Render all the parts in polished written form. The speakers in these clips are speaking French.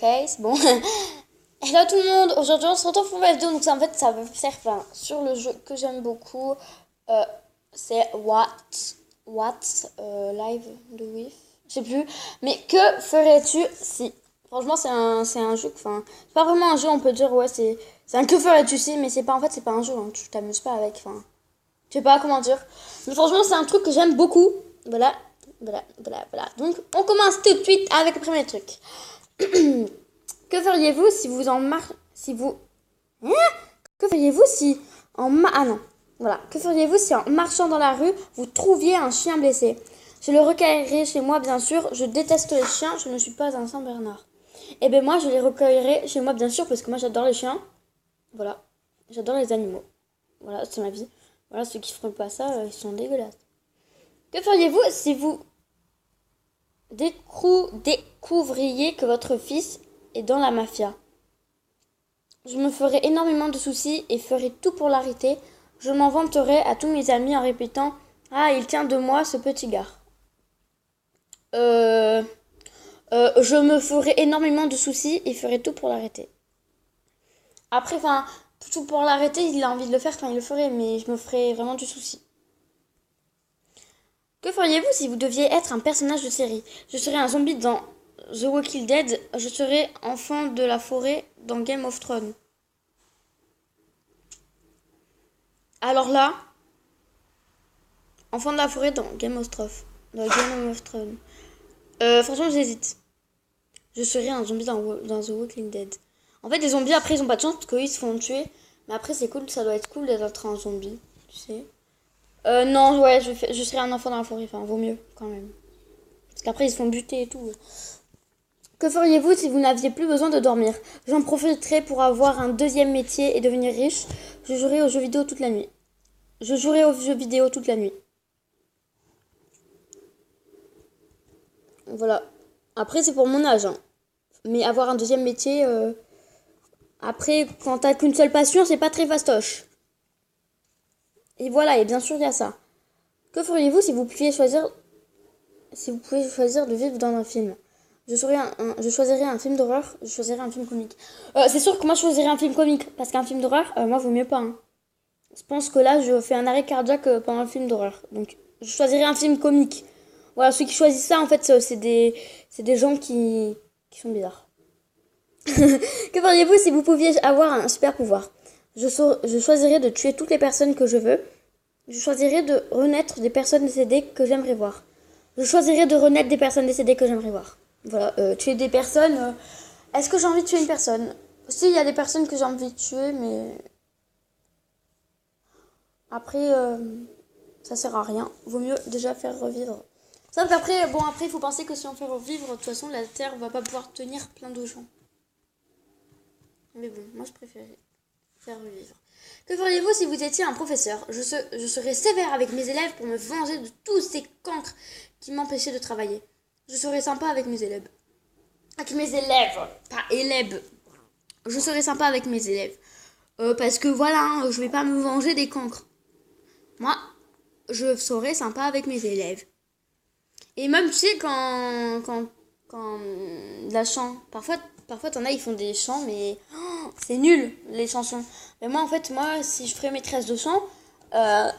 Ok, c'est bon. Hello tout le monde, aujourd'hui on se retrouve pour ma vidéo, donc ça, en fait ça va faire sur le jeu que j'aime beaucoup, euh, c'est What Live do With, je sais plus, mais que ferais-tu si, franchement c'est un jeu, enfin c'est pas vraiment un jeu, on peut dire ouais c'est un que ferais-tu si, mais c'est pas, en fait c'est pas un jeu, hein, tu t'amuses pas avec, enfin je sais pas comment dire, mais franchement c'est un truc que j'aime beaucoup, voilà, donc on commence tout de suite avec le premier truc. Que feriez-vous si vous en si vous que feriez-vous si ah non, voilà, que feriez-vous si en marchant dans la rue vous trouviez un chien blessé? Je le recueillerais chez moi, bien sûr. Je déteste les chiens, je ne suis pas un Saint-Bernard. Et ben moi je les recueillerais chez moi, bien sûr, parce que moi j'adore les chiens. Voilà, j'adore les animaux. Voilà, c'est ma vie. Voilà, ceux qui feront pas ça, ils sont dégueulasses. Que feriez-vous si vous découvriez que votre fils est dans la mafia? Je me ferais énormément de soucis et ferais tout pour l'arrêter. Je m'en vanterais à tous mes amis en répétant « Ah, il tient de moi, ce petit gars. » Je me ferais énormément de soucis et ferais tout pour l'arrêter. Après, enfin, tout pour l'arrêter, il a envie de le faire, enfin, il le ferait, mais je me ferais vraiment du souci. Que feriez-vous si vous deviez être un personnage de série? Je serais un zombie dans The Walking Dead. Je serais enfant de la forêt dans Game of Thrones. Alors là, enfant de la forêt dans Game of Thrones. Franchement, j'hésite. Je serais un zombie dans The Walking Dead. En fait, les zombies, après, ils ont pas de chance parce qu'ils se font tuer. Mais après, c'est cool, ça doit être cool d'être un zombie, tu sais. Non, ouais, je serais un enfant dans la forêt. Enfin, vaut mieux, quand même. Parce qu'après, ils se font buter et tout. Que feriez-vous si vous n'aviez plus besoin de dormir? J'en profiterais pour avoir un deuxième métier et devenir riche. Je jouerais aux jeux vidéo toute la nuit. Je jouerai aux jeux vidéo toute la nuit. Voilà. Après, c'est pour mon âge. Hein. Mais avoir un deuxième métier... Après, quand t'as qu'une seule passion, c'est pas très fastoche. Et voilà, et bien sûr, il y a ça. Que feriez-vous si vous pouviez choisir... Si vous pouvez choisir de vivre dans un film? Je choisirais un film d'horreur, je choisirais un film comique. C'est sûr que moi, je choisirais un film comique. Parce qu'un film d'horreur, moi, vaut mieux pas. Hein. Je pense que là, je fais un arrêt cardiaque pendant un film d'horreur. Donc, je choisirais un film comique. Voilà, ceux qui choisissent ça, en fait, c'est des gens qui sont bizarres. Que feriez-vous si vous pouviez avoir un super pouvoir? Je choisirais de tuer toutes les personnes que je veux. Je choisirais de renaître des personnes décédées que j'aimerais voir. Je choisirais de renaître des personnes décédées que j'aimerais voir. Voilà, tuer des personnes... Est-ce que j'ai envie de tuer une personne? Si, il y a des personnes que j'ai envie de tuer, mais... Après, ça sert à rien. Vaut mieux déjà faire revivre. Sauf qu'après, après, il faut penser que si on fait revivre, de toute façon, la Terre va pas pouvoir tenir plein de gens. Mais bon, moi, je préférais faire revivre. Que feriez-vous si vous étiez un professeur? Je serais sévère avec mes élèves pour me venger de tous ces cancres qui m'empêchaient de travailler. Je serais sympa avec mes élèves. Avec mes élèves, pas élèves. Je serais sympa avec mes élèves. Parce que voilà, hein, je vais pas me venger des cancres. Moi, je serais sympa avec mes élèves. Et même, tu sais, quand la chant, parfois t'en as, ils font des chants, mais c'est nul, les chansons. Mais moi, en fait, si je ferais maîtresse de chant, je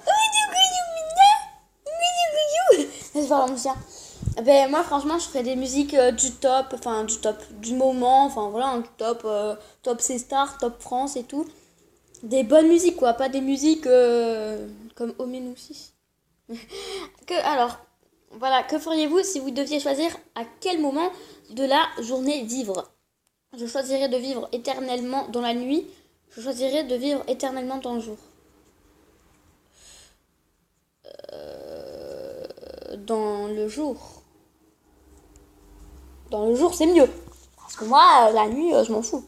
parle en chien. Ben, moi, franchement, je ferais des musiques du moment, enfin, voilà, un top C Star, top France et tout. Des bonnes musiques, quoi, pas des musiques comme Omenoussi. Alors, voilà, que feriez-vous si vous deviez choisir à quel moment de la journée vivre? Je choisirais de vivre éternellement dans la nuit. Je choisirais de vivre éternellement dans le jour. Dans le jour. Dans le jour, c'est mieux. Parce que moi, la nuit, je m'en fous.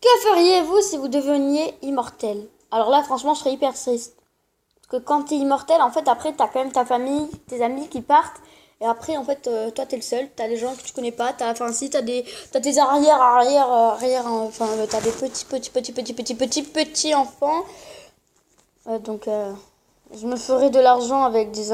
Que feriez-vous si vous deveniez immortel? Alors là, franchement, je serais hyper triste. Parce que quand t'es immortel, en fait, après, t'as quand même ta famille, tes amis qui partent. Et après, en fait, toi, t'es le seul. T'as des gens que tu connais pas. T'as tes arrière, enfin, t'as des petits enfants. Donc, je me ferai de l'argent avec des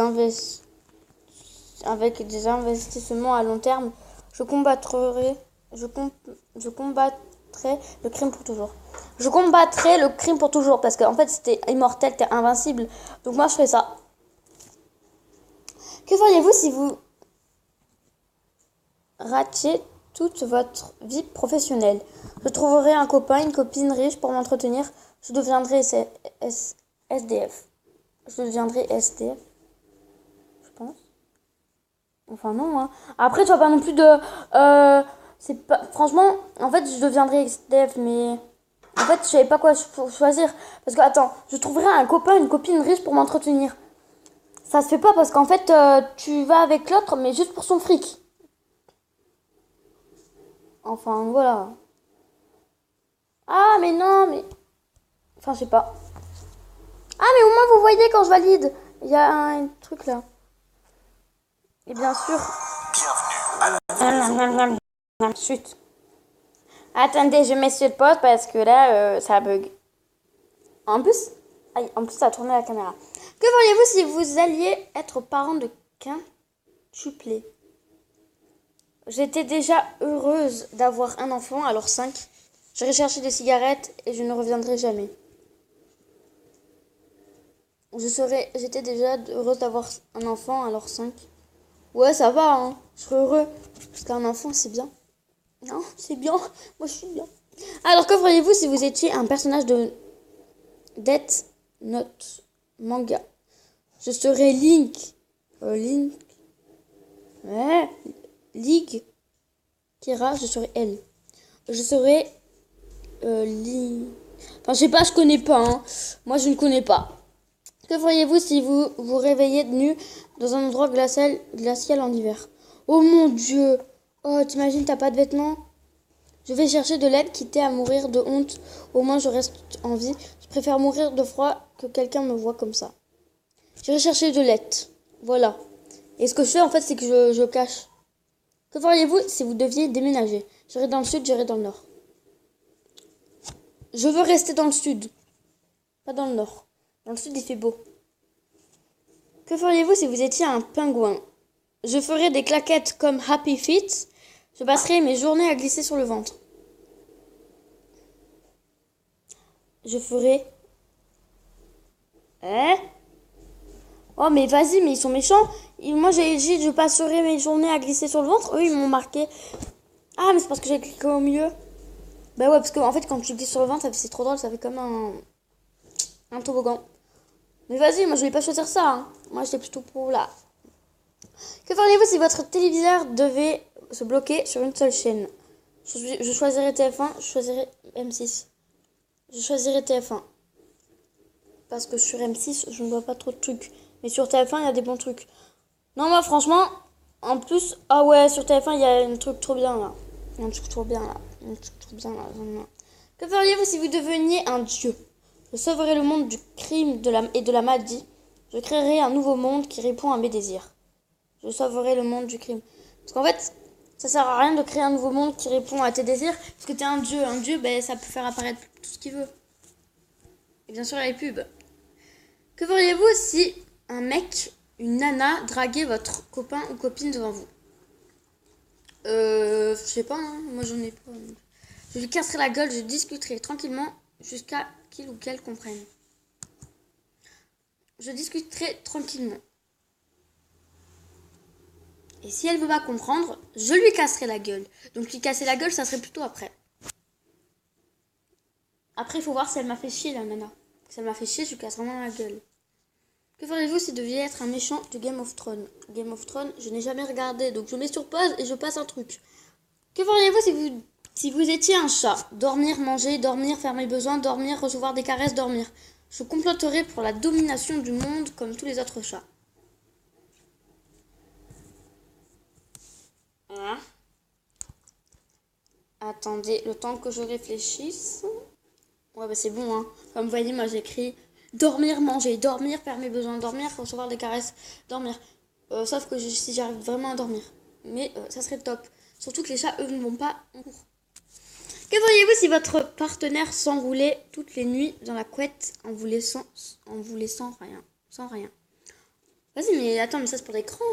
investissements à long terme. Je combattrai Je, com- je combattrai le crime pour toujours. Je combattrai le crime pour toujours parce qu'en fait, si t'es immortel, t'es invincible. Donc moi, je ferai ça. Que feriez-vous si vous ratiez toute votre vie professionnelle? Je trouverai un copain, une copine riche pour m'entretenir. Je deviendrai SDF. Je deviendrai SDF, je pense. Enfin non, hein. Après, tu vois pas non plus de... c'est pas... Franchement, en fait, je deviendrai SDF, mais... En fait, je savais pas quoi choisir. Parce que, attends, je trouverai un copain, une copine riche pour m'entretenir. Ça se fait pas parce qu'en fait, tu vas avec l'autre, mais juste pour son fric. Enfin, voilà. Ah, mais non, mais... Enfin, je sais pas. Ah, mais au moins, vous voyez quand je valide. Il y a un truc là. Et bien sûr... Chut. Attendez, je mets sur pause parce que là, ça bug. En plus... Aïe, en plus, ça a tourné la caméra. Que feriez-vous si vous alliez être parent de quintuplé? J'étais déjà heureuse d'avoir un enfant, alors 5. J'irai chercher des cigarettes et je ne reviendrai jamais. J'étais déjà heureuse d'avoir un enfant, alors 5. Ouais, ça va, hein. Je serais heureux. Parce qu'un enfant, c'est bien. Non, c'est bien. Moi, je suis bien. Alors, que feriez-vous si vous étiez un personnage de Death Note manga? Je serais Link. Link. Ouais. League. Kira, je serais elle. Je serais Link. Enfin, je sais pas, je connais pas. Hein. Moi, je ne connais pas. Que feriez-vous si vous vous réveillez nu dans un endroit glacial en hiver? Oh mon Dieu! Oh, t'imagines, t'as pas de vêtements? Je vais chercher de l'aide, quitter à mourir de honte. Au moins, je reste en vie. Je préfère mourir de froid que quelqu'un me voit comme ça. J'irai chercher de l'aide. Voilà. Et ce que je fais, en fait, c'est que je cache. Que feriez-vous si vous deviez déménager? J'irai dans le sud, j'irai dans le nord. Je veux rester dans le sud. Pas dans le nord. Dans le sud, il fait beau. Que feriez-vous si vous étiez un pingouin? Je ferais des claquettes comme Happy Feet. Je passerai mes journées à glisser sur le ventre. Je ferai... Hein? Oh, mais vas-y, mais ils sont méchants. Moi, j'ai dit je passerai mes journées à glisser sur le ventre. Eux, ils m'ont marqué. Ah, mais c'est parce que j'ai cliqué au milieu. Bah ouais, parce que en fait, quand tu glisses sur le ventre, c'est trop drôle. Ça fait comme un toboggan. Mais vas-y, moi, je vais pas choisir ça. Hein. Moi, j'étais plutôt pour là. Que feriez-vous si votre téléviseur devait se bloquer sur une seule chaîne? Je choisirais TF1, je choisirais M6. Je choisirais TF1. Parce que sur M6, je ne vois pas trop de trucs. Mais sur TF1, il y a des bons trucs. Non, moi, franchement, en plus... Ah ouais, sur TF1, il y a un truc trop bien, là. Un truc trop bien, là. Un truc trop bien, là. Que feriez-vous si vous deveniez un dieu? Je sauverais le monde du crime et de la maladie. Je créerais un nouveau monde qui répond à mes désirs. Je sauverai le monde du crime. Parce qu'en fait, ça sert à rien de créer un nouveau monde qui répond à tes désirs. Parce que t'es un dieu. Un dieu, ben, ça peut faire apparaître tout ce qu'il veut. Et bien sûr, il y a les pubs. Que feriez-vous si un mec, une nana, draguait votre copain ou copine devant vous? Je sais pas, hein. Moi j'en ai pas. Je lui casserai la gueule, je discuterai tranquillement jusqu'à qu'il ou qu'elle comprenne. Je discuterai tranquillement. Et si elle veut pas comprendre, je lui casserai la gueule. Donc lui casser la gueule, ça serait plutôt après. Après, il faut voir si elle m'a fait chier, la nana. Si elle m'a fait chier, je lui casse vraiment la gueule. Que feriez-vous si vous deviez être un méchant de Game of Thrones? Game of Thrones, je n'ai jamais regardé, donc je mets sur pause et je passe un truc. Que feriez-vous si vous étiez un chat? Dormir, manger, dormir, faire mes besoins, dormir, recevoir des caresses, dormir. Je comploterai pour la domination du monde comme tous les autres chats. Hein? Attendez, le temps que je réfléchisse. Ouais, bah c'est bon, hein. Comme vous voyez, moi j'écris dormir, manger, dormir, faire mes besoins, dormir, recevoir des caresses, dormir. Sauf que si j'arrive vraiment à dormir. Mais ça serait top. Surtout que les chats, eux, ne vont pas en cours. Que feriez-vous si votre partenaire s'enroulait toutes les nuits dans la couette en vous laissant rien? Sans rien. Vas-y, mais attends, mais ça c'est pour l'écran.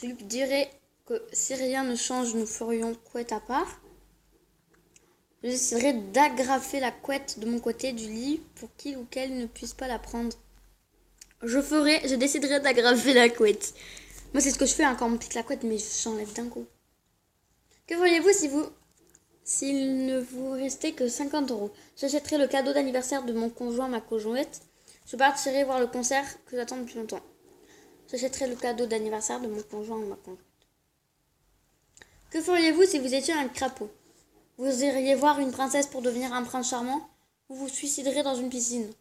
Je lui dirais que si rien ne change, nous ferions couette à part. Je déciderai d'agrafer la couette de mon côté du lit pour qu'il ou qu'elle ne puisse pas la prendre. Je déciderai d'agrafer la couette. Moi, c'est ce que je fais hein, quand on me pique la couette, mais j'enlève d'un coup. Que feriez-vous s'il ne vous restait que 50 €? J'achèterai le cadeau d'anniversaire de mon conjoint, ma conjointe. Je partirai voir le concert que j'attends depuis longtemps. J'achèterai le cadeau d'anniversaire de mon conjoint ou ma conjointe. Que feriez-vous si vous étiez un crapaud? Vous iriez voir une princesse pour devenir un prince charmant? Ou vous suiciderez dans une piscine?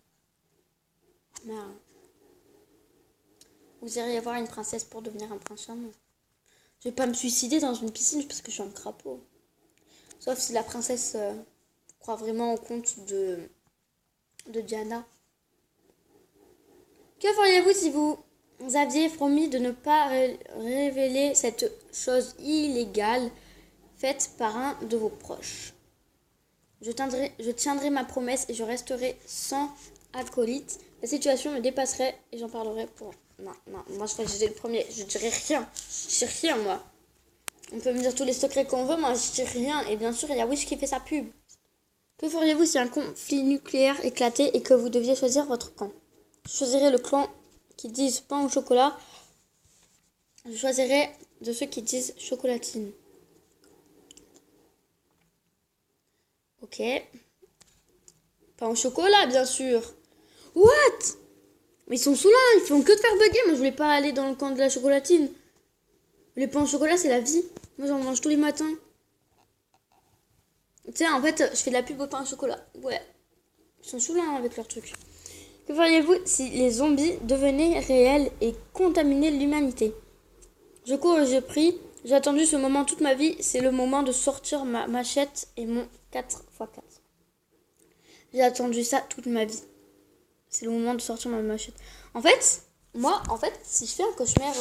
Merde. Vous iriez voir une princesse pour devenir un prince charmant. Je vais pas me suicider dans une piscine parce que je suis un crapaud. Sauf si la princesse croit vraiment au conte de Diana. Que feriez-vous si vous aviez promis de ne pas révéler cette chose illégale faite par un de vos proches? Je tiendrai ma promesse et je resterai sans acolyte. La situation me dépasserait et j'en parlerai pour... Non, moi je crois que j'étais le premier. Je dirais rien. Je dis rien, moi. On peut me dire tous les secrets qu'on veut, moi je dis rien. Et bien sûr, il y a Wish qui fait sa pub. Que feriez-vous si un conflit nucléaire éclatait et que vous deviez choisir votre camp? Je choisirais le clan qui disent pain au chocolat. Je choisirais de ceux qui disent chocolatine. Ok. Pain au chocolat, bien sûr. What? Mais ils sont saoulants, ils font que de faire bugger. Moi, je voulais pas aller dans le camp de la chocolatine. Les pains au chocolat, c'est la vie. Moi, j'en mange tous les matins. Tu sais, en fait, je fais de la pub au pain au chocolat. Ouais. Ils sont saoulants avec leurs trucs. Que feriez-vous si les zombies devenaient réels et contaminaient l'humanité? Je cours et je prie. J'ai attendu ce moment toute ma vie. C'est le moment de sortir ma machette et mon 4x4. J'ai attendu ça toute ma vie. C'est le moment de sortir ma machette. En fait, moi, si je fais un cauchemar,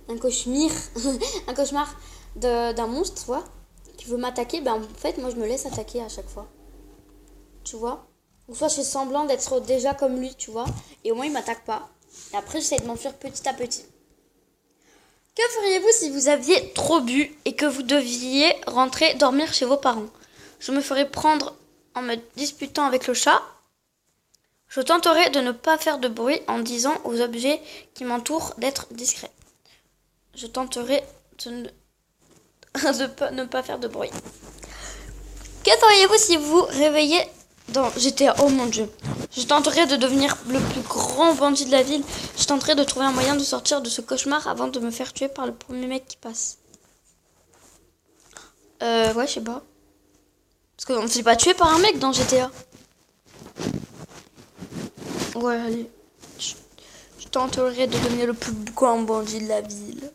un cauchemar d'un monstre, tu vois, qui veut m'attaquer, ben en fait, moi, je me laisse attaquer à chaque fois. Tu vois? Ou soit je fais semblant d'être déjà comme lui, tu vois, et au moins, il m'attaque pas. Et après, j'essaie de m'enfuir petit à petit. Que feriez-vous si vous aviez trop bu et que vous deviez rentrer dormir chez vos parents? Je me ferais prendre en me disputant avec le chat. Je tenterai de ne pas faire de bruit en disant aux objets qui m'entourent d'être discrets. Je tenterai de ne pas faire de bruit. Que feriez-vous si vous réveillez dans GTA? Oh mon dieu. Je tenterai de devenir le plus grand bandit de la ville. Je tenterai de trouver un moyen de sortir de ce cauchemar avant de me faire tuer par le premier mec qui passe. Ouais, je sais pas. Parce qu'on ne se fait pas tuer par un mec dans GTA. Ouais, allez. Je tenterai de devenir le plus grand bandit de la ville.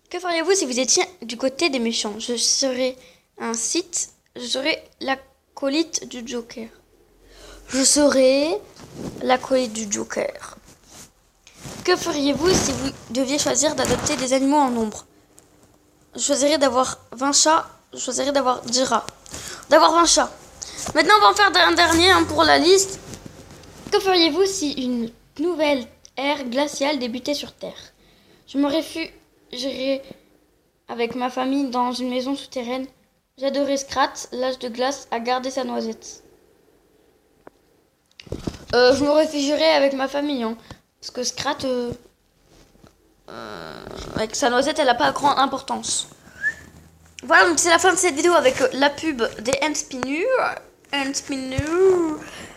Que feriez-vous si vous étiez du côté des méchants? Je serais un Sith. Je serais l'acolyte du Joker. Je serais l'acolyte du Joker. Que feriez-vous si vous deviez choisir d'adopter des animaux en nombre? Je choisirais d'avoir 20 chats. Je choisirais d'avoir 10 rats. D'avoir 20 chats. Maintenant, on va en faire un dernier pour la liste. Que feriez-vous si une nouvelle ère glaciale débutait sur Terre? Je me réfugierais avec ma famille dans une maison souterraine. J'adorais Scrat, l'âge de glace, à garder sa noisette. Je me réfugierais avec ma famille, hein, parce que Scrat, avec sa noisette, elle n'a pas grande importance. Voilà, donc c'est la fin de cette vidéo avec la pub des Handspinner.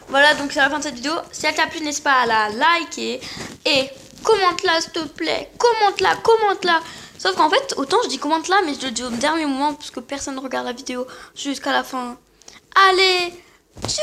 Voilà, donc c'est la fin de cette vidéo. Si elle t'a plu, n'hésite pas à la liker. Et commente-la, s'il te plaît. Commente-la. Sauf qu'en fait, autant je dis commente-la, mais je le dis au dernier moment, parce que personne ne regarde la vidéo jusqu'à la fin. Allez, tchuss!